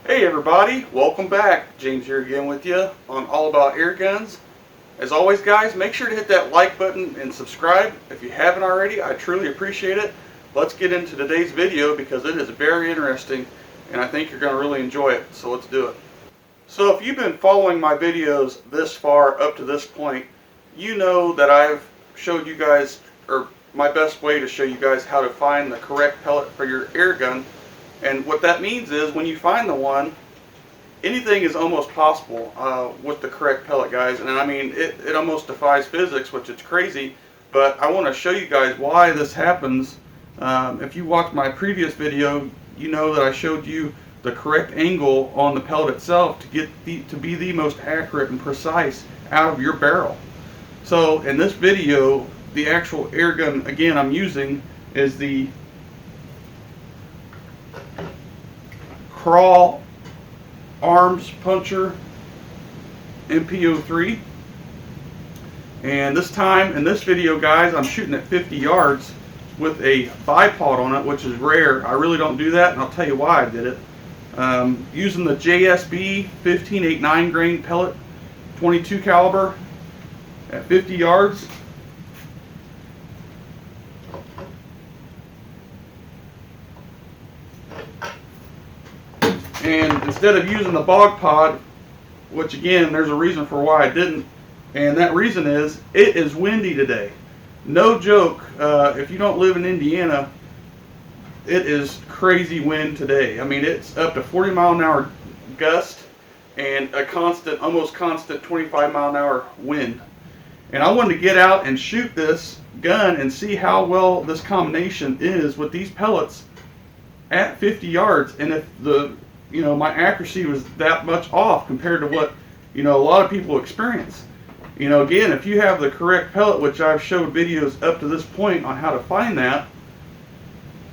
Hey everybody, welcome back. James here again with you on All About Air Guns. As always guys, make sure to hit that like button and subscribe if you haven't already. I truly appreciate it. Let's get into today's video because it is very interesting and I think you're going to really enjoy it. So let's do it. So if you've been following my videos this far up to this point, you know that I've showed you guys, or my best way to show you guys how to find the correct pellet for your air gun. And what that means is when you find the one, anything is almost possible with the correct pellet, guys. And I mean, it almost defies physics, which is crazy. But I want to show you guys why this happens. If you watched my previous video, you know that I showed you the correct angle on the pellet itself to get to be the most accurate and precise out of your barrel. So in this video, the actual air gun, again, I'm using is the kral arms puncher MP03, and this time in this video guys I'm shooting at 50 yards with a bipod on it, which is rare. I really don't do that, and I'll tell you why I did it. Using the JSB 15.89 grain pellet 22 caliber at 50 yards. And instead of using the bog pod, which again, there's a reason for why I didn't, and that reason is it is windy today. No joke, if you don't live in Indiana, it is crazy wind today. I mean, it's up to 40-mile-an-hour gust and a constant, almost constant 25-mile-an-hour wind. And I wanted to get out and shoot this gun and see how well this combination is with these pellets at 50 yards, and if my accuracy was that much off compared to what a lot of people experience. Again, if you have the correct pellet, which I've showed videos up to this point on how to find that,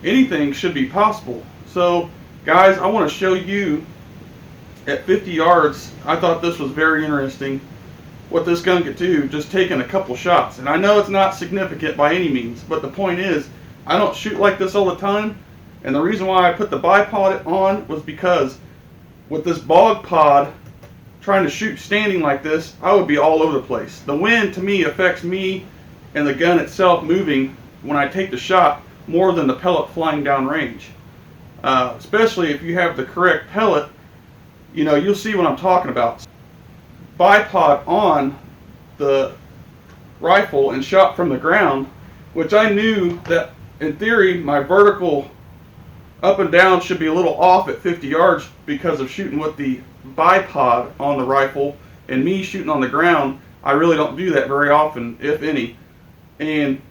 anything should be possible. So guys, I want to show you at 50 yards. I thought this was very interesting what this gun could do just taking a couple shots. And I know it's not significant by any means, but the point is I don't shoot like this all the time. And the reason why I put the bipod on was because with this bog pod, trying to shoot standing like this, I would be all over the place. The wind to me affects me and the gun itself moving when I take the shot more than the pellet flying down range. Especially if you have the correct pellet, you'll see what I'm talking about. Bipod on the rifle and shot from the ground, which I knew that in theory my vertical up and down should be a little off at 50 yards because of shooting with the bipod on the rifle, and me shooting on the ground, I really don't do that very often, if any. And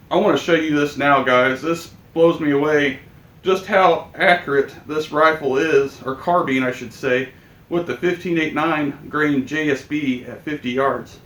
I want to show you this now, guys. This blows me away just how accurate this rifle is, or carbine I should say, with the 15.89 grain JSB at 50 yards.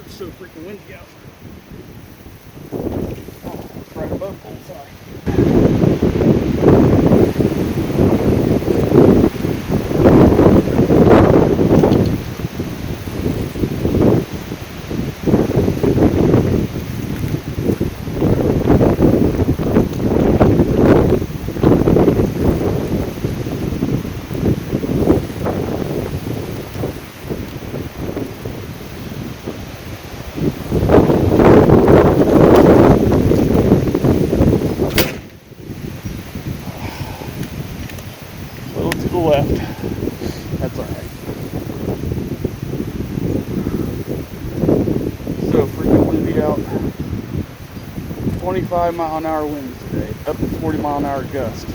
So freaking windy out. Oh, it's right above bullseye. That's alright. So freaking windy out. 25-mile-an-hour winds today, up to 40-mile-an-hour gust.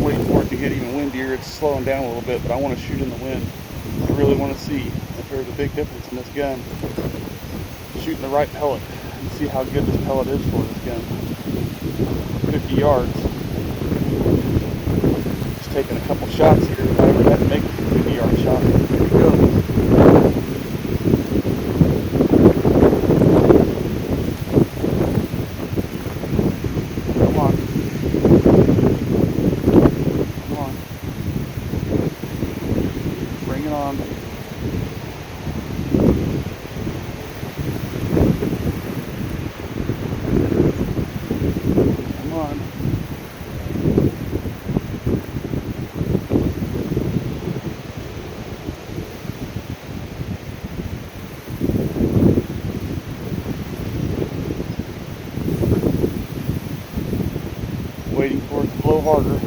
Waiting for it to get even windier. It's slowing down a little bit, but I want to shoot in the wind. I really want to see if there's a big difference in this gun. Shooting the right pellet and see how good this pellet is for this gun. 50 yards. Just taking a couple shots here. If I ever had to make a 50-yard shot, here we go. Bring it on. Come on. Waiting for it to blow harder.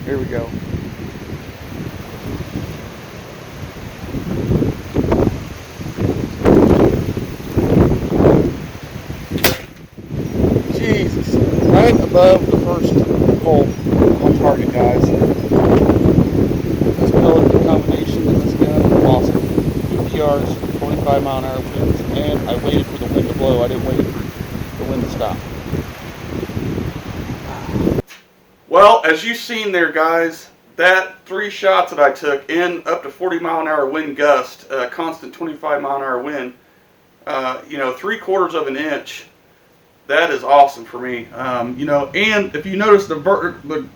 Here we go. Jesus, right above the first hole on target, guys. This pellet combination in this gun is awesome. 50 yards, 25-mile-an-hour winds, and I waited for the wind to blow. I didn't wait for the wind to stop. Well, as you've seen there, guys, that 3 shots that I took in up to 40-mile-an-hour wind gust, constant 25-mile-an-hour wind, you know, 3/4 of an inch, that is awesome for me. You know, and if you notice, the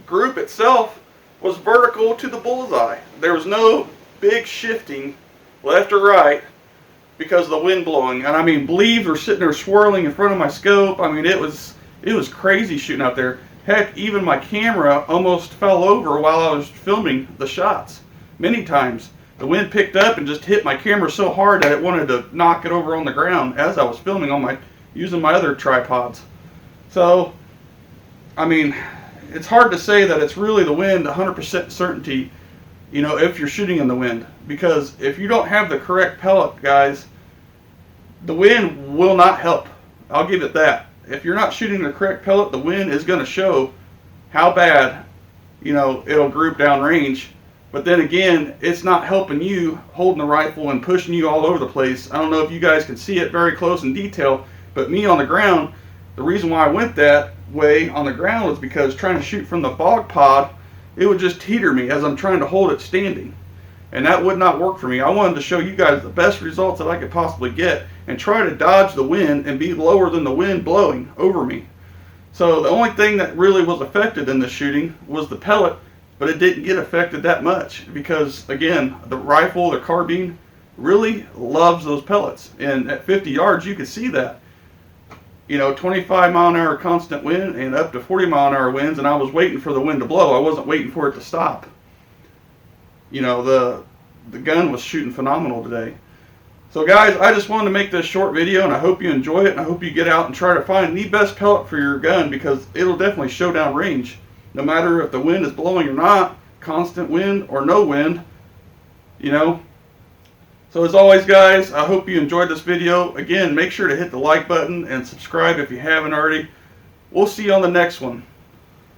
group itself was vertical to the bullseye. There was no big shifting left or right because of the wind blowing. And I mean, leaves were sitting there swirling in front of my scope. I mean, it was crazy shooting out there. Heck, even my camera almost fell over while I was filming the shots. Many times. The wind picked up and just hit my camera so hard that it wanted to knock it over on the ground as I was filming on using my other tripods. So, I mean, it's hard to say that it's really the wind, 100% certainty, you know, if you're shooting in the wind. Because if you don't have the correct pellet, guys, the wind will not help. I'll give it that. If you're not shooting the correct pellet, the wind is going to show how bad, you know, it'll group down range. But then again, it's not helping you holding the rifle and pushing you all over the place. I don't know if you guys can see it very close in detail, but me on the ground, the reason why I went that way on the ground was because trying to shoot from the bog pod, it would just teeter me as I'm trying to hold it standing. And that would not work for me. I wanted to show you guys the best results that I could possibly get and try to dodge the wind and be lower than the wind blowing over me. So the only thing that really was affected in this shooting was the pellet, but it didn't get affected that much because, again, the rifle, the carbine, really loves those pellets. And at 50 yards, you could see that. You know, 25-mile-an-hour constant wind and up to 40-mile-an-hour winds, and I was waiting for the wind to blow. I wasn't waiting for it to stop. You know, the gun was shooting phenomenal today. So guys, I just wanted to make this short video, and I hope you enjoy it, and I hope you get out and try to find the best pellet for your gun, because it'll definitely show down range. No matter if the wind is blowing or not, constant wind or no wind, you know. So as always, guys, I hope you enjoyed this video. Again, make sure to hit the like button and subscribe if you haven't already. We'll see you on the next one.